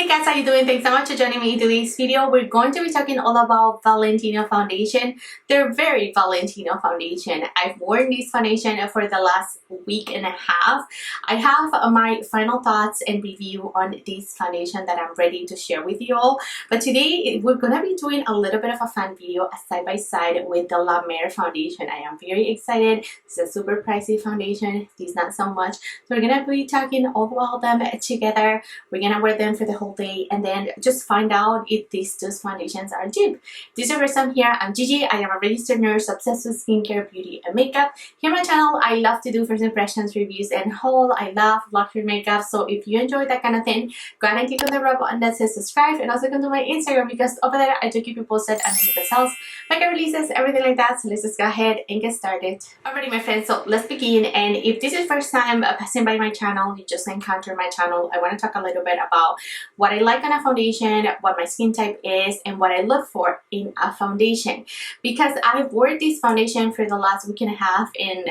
Guys, how you doing? Thanks so much for joining me in today's video. We're going to be talking all about Valentino foundation. They're very Valentino foundation. I've worn this foundation for the last week and a half. I have my final thoughts and review on this foundation that I'm ready to share with you all. But today we're gonna be doing a little bit of a fun video, a side by side with the LaMer foundation. I am very excited. It's a super pricey foundation. This not so much. So we're gonna be talking all about them together. We're gonna wear them for the whole day and then just find out if these two foundations are dupe. If this is your first time here, I'm Gigi. I am a registered nurse obsessed with skincare, beauty, and makeup. Here on my channel, I love to do first impressions, reviews, and haul. I love luxury makeup. So if you enjoy that kind of thing, go ahead and click on the red button that says subscribe, and also go to my Instagram because over there I do keep you posted on the sales, makeup releases, everything like that. So let's just go ahead and get started. Alrighty, my friends, so let's begin. And if this is first time passing by my channel, you just encountered my channel, I want to talk a little bit about what I like on a foundation, what my skin type is, and what I look for in a foundation. Because I've worn this foundation for the last week and a half and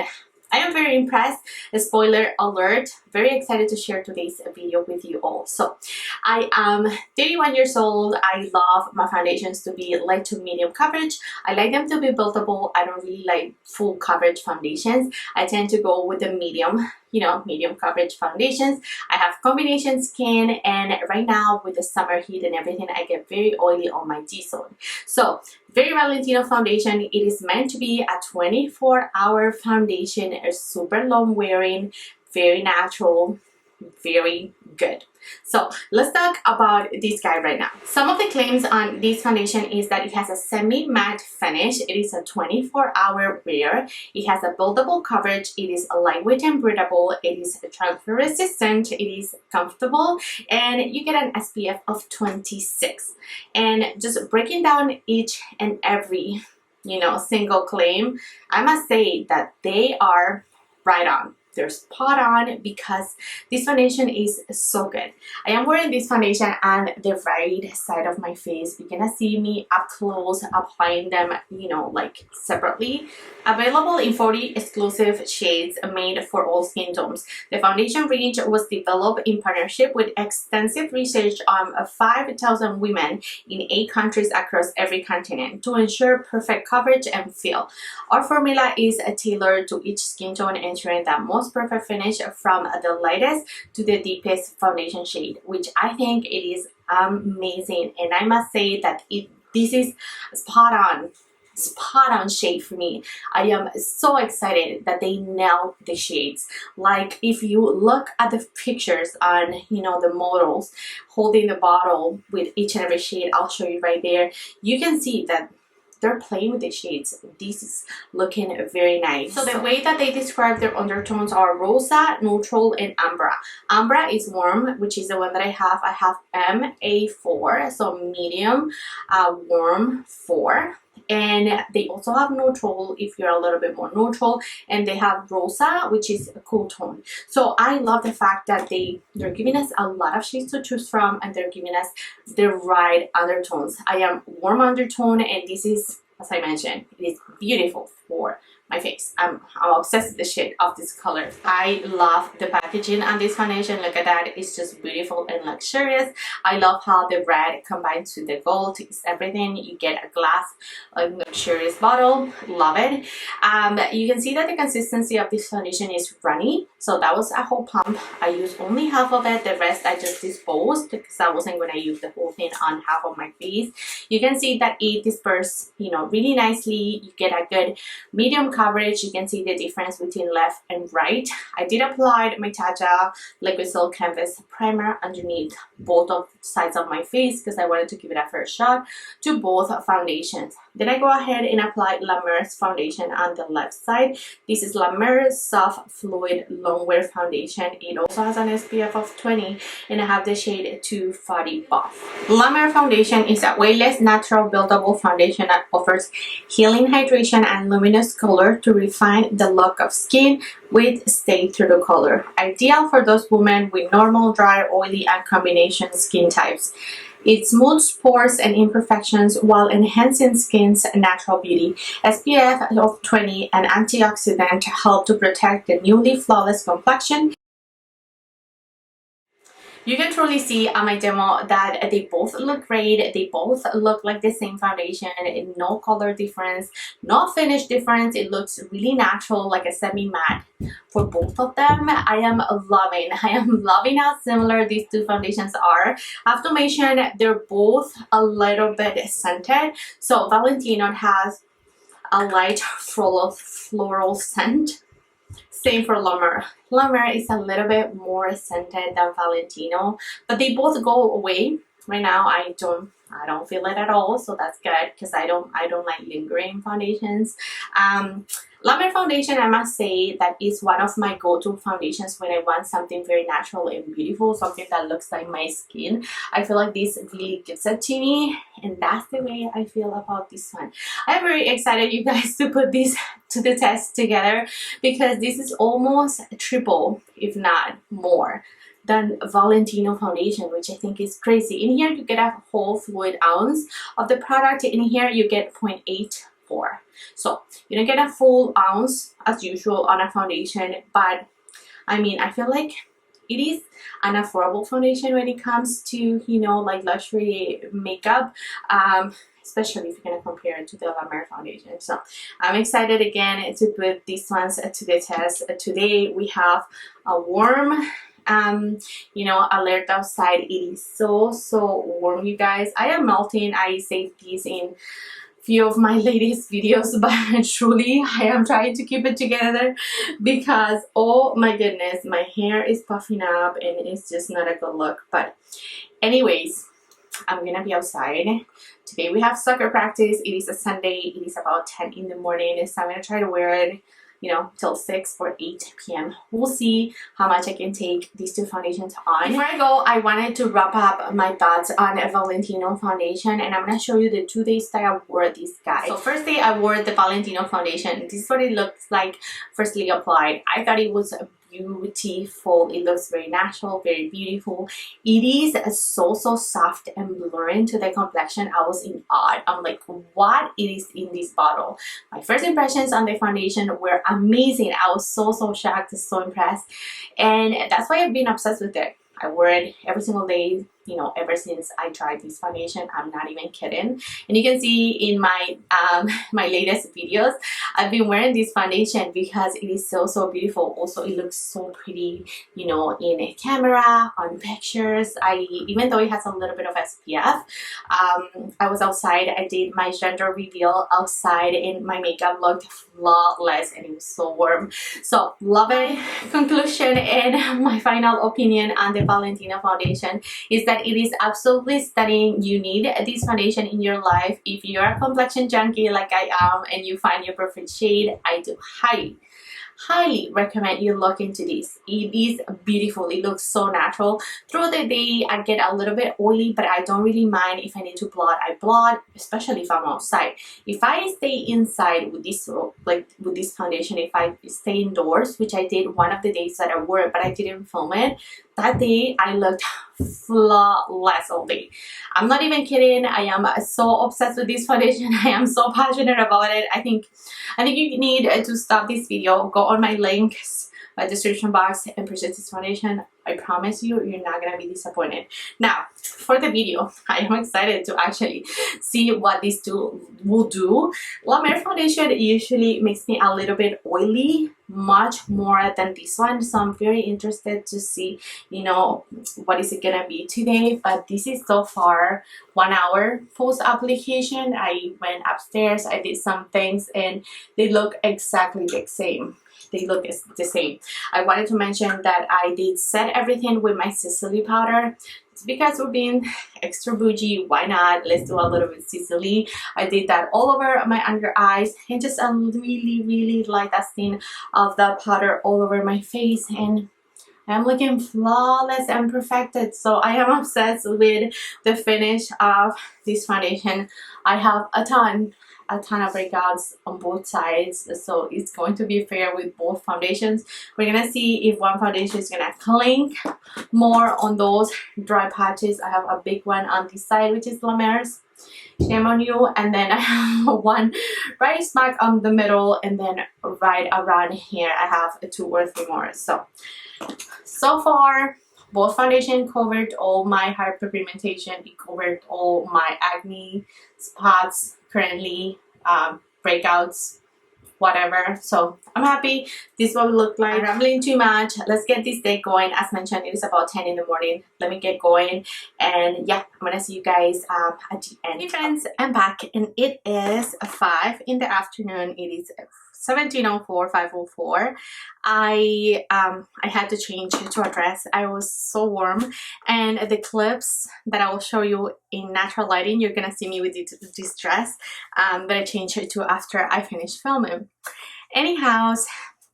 I am very impressed. Spoiler alert, very excited to share today's video with you all. So I am 31 years old. I love my foundations to be light to medium coverage. I like them to be buildable. I don't really like full coverage foundations. I tend to go with the medium, medium coverage foundations. I have combination skin, and right now with the summer heat and everything, I get very oily on my G-zone. So very Valentino foundation. It is meant to be a 24-hour foundation, a super long wearing, very natural, very good. So let's talk about this guy right now. Some of the claims on this foundation is that it has a semi-matte finish. It is a 24-hour wear. It has a buildable coverage. It is lightweight and breathable. It is transfer resistant. It is comfortable, and you get an SPF of 26. And just breaking down each and every single claim, I must say that they are right on. They're spot on because this foundation is so good. I am wearing this foundation on the right side of my face. You're gonna see me up close applying them, like separately. Available in 40 exclusive shades made for all skin tones. The foundation range was developed in partnership with extensive research on 5,000 women in 8 countries across every continent to ensure perfect coverage and feel. Our formula is tailored to each skin tone, ensuring that most perfect finish from the lightest to the deepest foundation shade, which I think it is amazing. And I must say that this is spot on shade for me. I am so excited that they nailed the shades. Like if you look at the pictures on the models holding the bottle with each and every shade, I'll show you right there, you can see that they're playing with the shades. This is looking very nice. So the way that they describe their undertones are rosa, neutral, and ambra. Ambra is warm, which is the one that I have. I have MA4, so medium, warm 4. And they also have neutral if you're a little bit more neutral, and they have rosa, which is a cool tone. So I love the fact that they're giving us a lot of shades to choose from, and they're giving us the right undertones. I am warm undertone, and this is, as I mentioned, it is beautiful for my face. I'm obsessed with the shade of this color. I love the packaging on this foundation. Look at that. It's just beautiful and luxurious. I love how the red combines with the gold. It's everything. You get a glass, a luxurious bottle. Love it. You can see that the consistency of this foundation is runny. So that was a whole pump. I used only half of it. The rest I just disposed because I wasn't going to use the whole thing on half of my face. You can see that it disperses, really nicely. You get a good medium coverage. You can see the difference between left and right. I did apply my Tatcha liquid silk canvas primer underneath both of sides of my face because I wanted to give it a first shot to both foundations. Then I go ahead and apply LaMer's foundation on the left side. This is LaMer's Soft Fluid Longwear Foundation. It also has an SPF of 20, and I have the shade 240 Buff. LaMer foundation is a weightless, natural, buildable foundation that offers healing, hydration, and luminous color to refine the look of skin with stay through the color. Ideal for those women with normal, dry, oily, and combination skin types. It smooths pores and imperfections while enhancing skin's natural beauty. SPF of 20 and antioxidant help to protect the newly flawless complexion. You can truly see on my demo that they both look great. They both look like the same foundation, no color difference, no finish difference. It looks really natural, like a semi-matte for both of them. I am loving how similar these two foundations are. I have to mention they're both a little bit scented. So Valentino has a light floral scent. Same for LaMer. LaMer is a little bit more scented than Valentino, but they both go away. Right now, I don't feel it at all, so that's good because I don't like lingering foundations. LaMer foundation, I must say, that is one of my go-to foundations when I want something very natural and beautiful, something that looks like my skin. I feel like this really gives it to me, and that's the way I feel about this one. I'm very excited, you guys, to put this to the test together because this is almost triple, if not more, than Valentino foundation, which I think is crazy. In here, you get a whole fluid ounce of the product. In here, you get 0.84. So you don't get a full ounce as usual on a foundation, but I mean, I feel like it is an affordable foundation when it comes to, you know, like luxury makeup, especially if you're gonna compare it to the LaMer foundation. So I'm excited again to put these ones to the test. Today we have a warm you know, alert outside. It is so warm, you guys. I am melting. I saved these in few of my latest videos, but truly I am trying to keep it together because oh my goodness, my hair is puffing up and it's just not a good look. But anyways, I'm gonna be outside. Today we have soccer practice. It is a Sunday. It is about 10 in the morning, so I'm gonna try to wear it, you know, till 6 or 8 p.m. We'll see how much I can take these two foundations on. Before I go, I wanted to wrap up my thoughts on a Valentino foundation, and I'm going to show you the 2 days that I wore these guys. So first day I wore the Valentino foundation. This is what it looks like firstly applied. I thought it was beautiful. It looks very natural, very beautiful. It is so soft and blurring to the complexion. I was in awe. I'm like, what is in this bottle? My first impressions on the foundation were amazing. I was so shocked, so impressed, and that's why I've been obsessed with it. I wear it every single day, you know, ever since I tried this foundation. I'm not even kidding. And you can see in my my latest videos, I've been wearing this foundation because it is so beautiful. Also, it looks so pretty, you know, in a camera, on pictures. Even though it has a little bit of SPF, I was outside. I did my gender reveal outside, and my makeup looked flawless, and it was so warm. So love it. Conclusion and my final opinion on the Valentino foundation is that it is absolutely stunning. You need this foundation in your life. If you're a complexion junkie like I am and you find your perfect shade, I do highly recommend you look into this. It is beautiful. It looks so natural. Throughout the day, I get a little bit oily, but I don't really mind. If I need to blot, I blot, especially if I'm outside. If I stay inside with this, like with this foundation, if I stay indoors, which I did one of the days that I wore it, but I didn't film it, that day I looked flawless all day. I'm not even kidding. I am so obsessed with this foundation. I am so passionate about it. I think you need to stop this video, go on my links, my description box, and purchase this foundation. I promise you, you're not gonna be disappointed. Now, for the video, I am excited to actually see what these two will do. LaMer foundation usually makes me a little bit oily, much more than this one, so I'm very interested to see, you know, what is it gonna be today. But this is so far 1 hour post application. I went upstairs, I did some things, and they look exactly the same. They look the same. I wanted to mention that I did set everything with my Sicily powder. It's because we're being extra bougie. Why not? Let's do a little bit Sicily. I did that all over my under eyes and just a really light dusting of the powder all over my face, and I'm looking flawless and perfected. So I am obsessed with the finish of this foundation. I have a ton of breakouts on both sides, so it's going to be fair with both foundations. We're gonna see if one foundation is gonna clink more on those dry patches. I have a big one on this side, which is LaMer's, shame on you, and then I have one right smack on the middle, and then right around here I have 2 or 3 more. So far Both foundation covered all my hyperpigmentation. It covered all my acne spots currently, breakouts, whatever. So I'm happy. This is what it looked like. I'm rambling too much. Let's get this day going. As mentioned, it is about 10 in the morning. Let me get going, and yeah, I'm gonna see you guys at the end. Hey friends, I'm back, and it is 5 in the afternoon. It is 17:04, 5:04. I had to change to a dress. I was so warm, and the clips that I will show you in natural lighting, you're gonna see me with this dress, but I changed it to after I finished filming. Anyhow,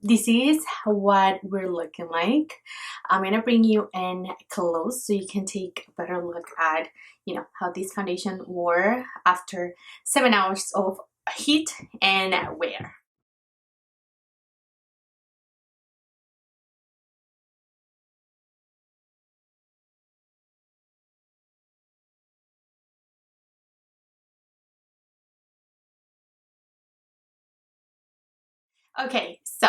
this is what we're looking like. I'm gonna bring you in close so you can take a better look at, you know, how this foundation wore after 7 hours of heat and wear. Okay, so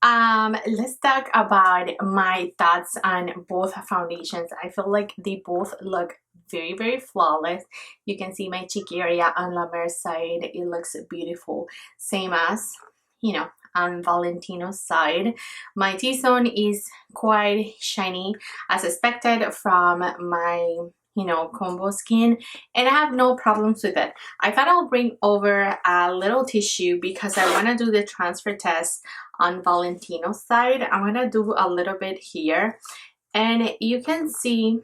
let's talk about my thoughts on both foundations. I feel like they both look very flawless. You can see my cheek area on LaMer's side. It looks beautiful, same as, you know, on Valentino's side. My T-zone is quite shiny as expected from my, you know, combo skin, and I have no problems with it. I thought I'll bring over a little tissue because I want to do the transfer test on Valentino's side. I'm gonna do a little bit here, and you can see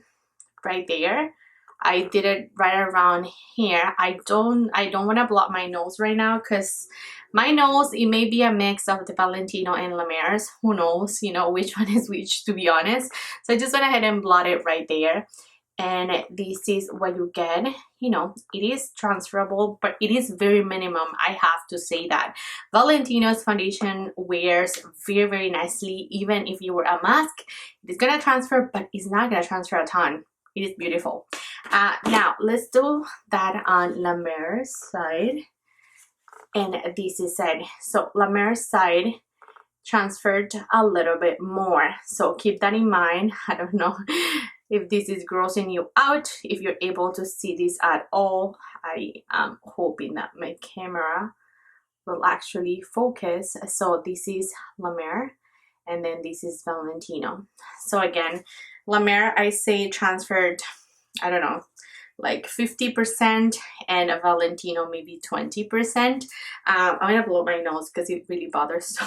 right there I did it right around here. I don't want to block my nose right now because my nose, it may be a mix of the Valentino and LaMer's. Who knows, you know, which one is which, to be honest. So I just went ahead and blot it right there, and this is what you get. You know, it is transferable, but it is very minimum. I have to say that Valentino's foundation wears very nicely. Even if you wear a mask, it is gonna transfer, but it's not gonna transfer a ton. It is beautiful. Now let's do that on LaMer's side, and this is it. So LaMer's side transferred a little bit more, so keep that in mind. I don't know if this is grossing you out, if you're able to see this at all. I am hoping that my camera will actually focus. So this is LaMer, and then this is Valentino. So again, LaMer, I say transferred, I don't know, like 50%, and a Valentino maybe 20%. I'm gonna blow my nose because it really bothers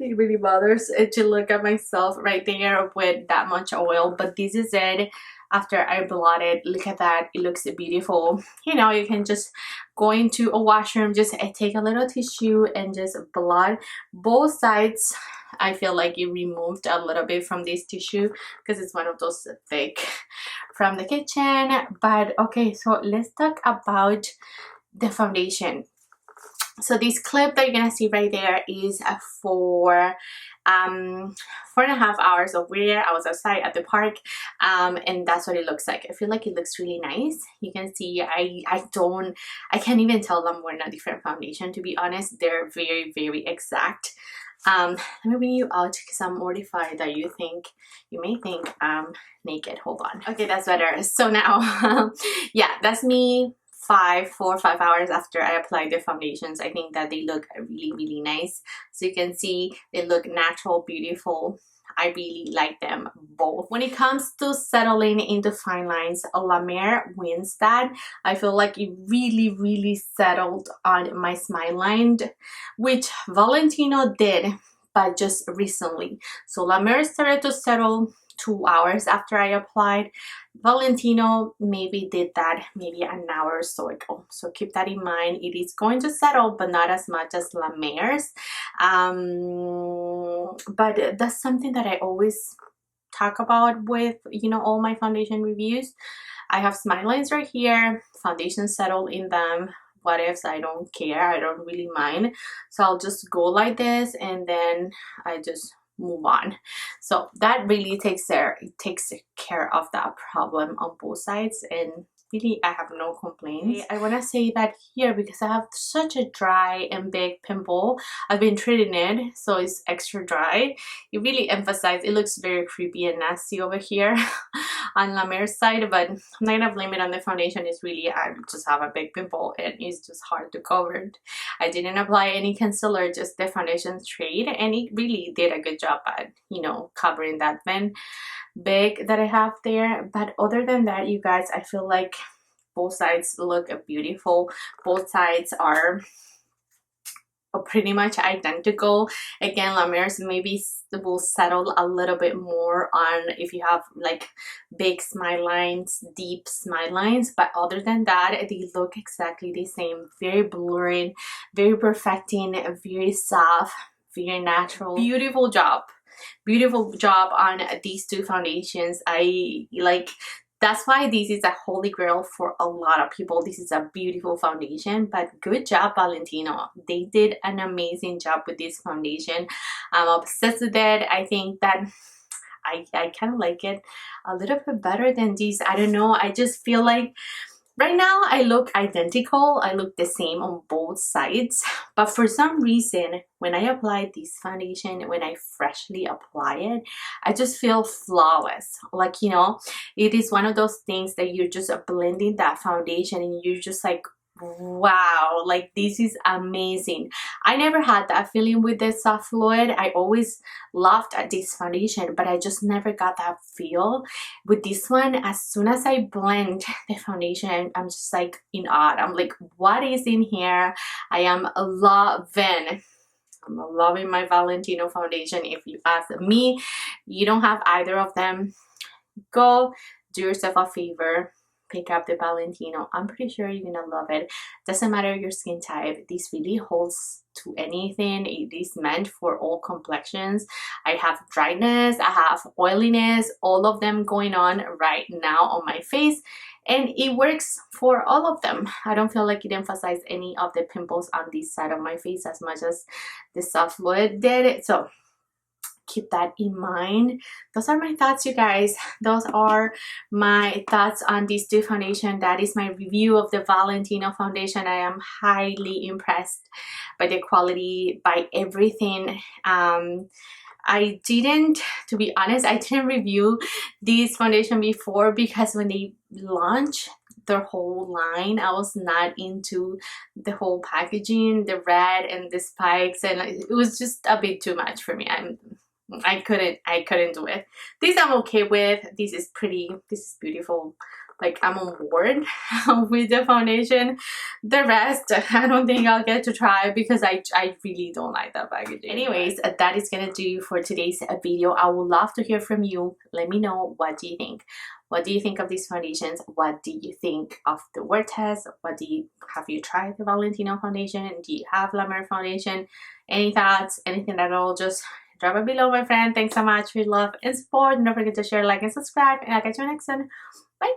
it really bothers to look at myself right there with that much oil. But this is it after I blotted. Look at that, it looks beautiful. You know, you can just go into a washroom, just take a little tissue and just blot both sides. I feel like you removed a little bit from this tissue because it's one of those thick from the kitchen. But okay, so let's talk about the foundation. So this clip that you're gonna see right there is for 4.5 hours of wear. I was outside at the park, and that's what it looks like. I feel like it looks really nice. You can see I can't even tell them wearing a different foundation, to be honest. They're very exact. Let me bring you out because I'm mortified that you may think I'm naked. Hold on. Okay, that's better. So now yeah, that's me 4 or 5 hours after I applied the foundations. I think that they look really nice. So you can see they look natural, beautiful. I really like them both. When it comes to settling into fine lines, LaMer wins that. I feel like it really settled on my smile line, which Valentino did, but just recently. So LaMer started to settle 2 hours after I applied. Valentino maybe did that maybe an hour or so ago. So keep that in mind. It is going to settle, but not as much as LaMer's. But that's something that I always talk about with, you know, all my foundation reviews. I have smile lines right here, foundation settled in them. What ifs, I don't care, I don't really mind. So I'll just go like this, and then I just move on. So that really takes care of that problem on both sides, and really I have no complaints. I want to say that here because I have such a dry and big pimple. I've been treating it so it's extra dry. It really emphasizes, it looks very creepy and nasty over here on LaMer's side, but I'm not gonna blame it on the foundation. It's really, I just have a big pimple and it's just hard to cover. I didn't apply any concealer, just the foundation straight, and it really did a good job at, you know, covering that big that I have there. But other than that, you guys, I feel like both sides look beautiful. Both sides are pretty much identical. Again, LaMer's maybe will settle a little bit more on if you have like big smile lines, deep smile lines, but other than that, they look exactly the same. Very blurring, very perfecting, very soft, very natural. Beautiful job on these two foundations. I like, that's why this is a holy grail for a lot of people. This is a beautiful foundation, but good job, Valentino. They did an amazing job with this foundation. I'm obsessed with it. I think that I kind of like it a little bit better than these. I don't know. I just feel like right now I look identical. I look the same on both sides. But for some reason, when I apply this foundation, when I freshly apply it, I just feel flawless. Like, you know, it is one of those things that you're just blending that foundation and you're just like, wow, like this is amazing. I never had that feeling with the soft fluid. I always loved this foundation, but I just never got that feel with this one. As soon as I blend the foundation, I'm just like in awe. I'm like, what is in here? I am loving my Valentino foundation. If you ask me, you don't have either of them, go do yourself a favor, pick up the Valentino. I'm pretty sure you're gonna love it. Doesn't matter your skin type, this really holds to anything. It is meant for all complexions. I have dryness, I have oiliness, all of them going on right now on my face, and it works for all of them. I don't feel like it emphasized any of the pimples on this side of my face as much as the soft fluid did. So keep that in mind. Those are my thoughts, you guys. Those are my thoughts on these two foundation. That is my review of the Valentino foundation. I am highly impressed by the quality, by everything. I didn't, to be honest, I didn't review this foundation before because when they launched their whole line, I was not into the whole packaging, the red and the spikes, and it was just a bit too much for me. I couldn't do it. This I'm okay with. This is pretty, this is beautiful. Like, I'm on board with the foundation. The rest, I don't think I'll get to try because I really don't like that packaging. Anyways, that is gonna do for today's video. I would love to hear from you. Let me know, what do you think? What do you think of these foundations? What do you think of the word test? Have you tried the Valentino foundation? Do you have LaMer foundation? Any thoughts? Anything at all? Just drop it below, my friend. Thanks so much for your love and support. And don't forget to share, like, and subscribe. And I'll catch you next one. Bye.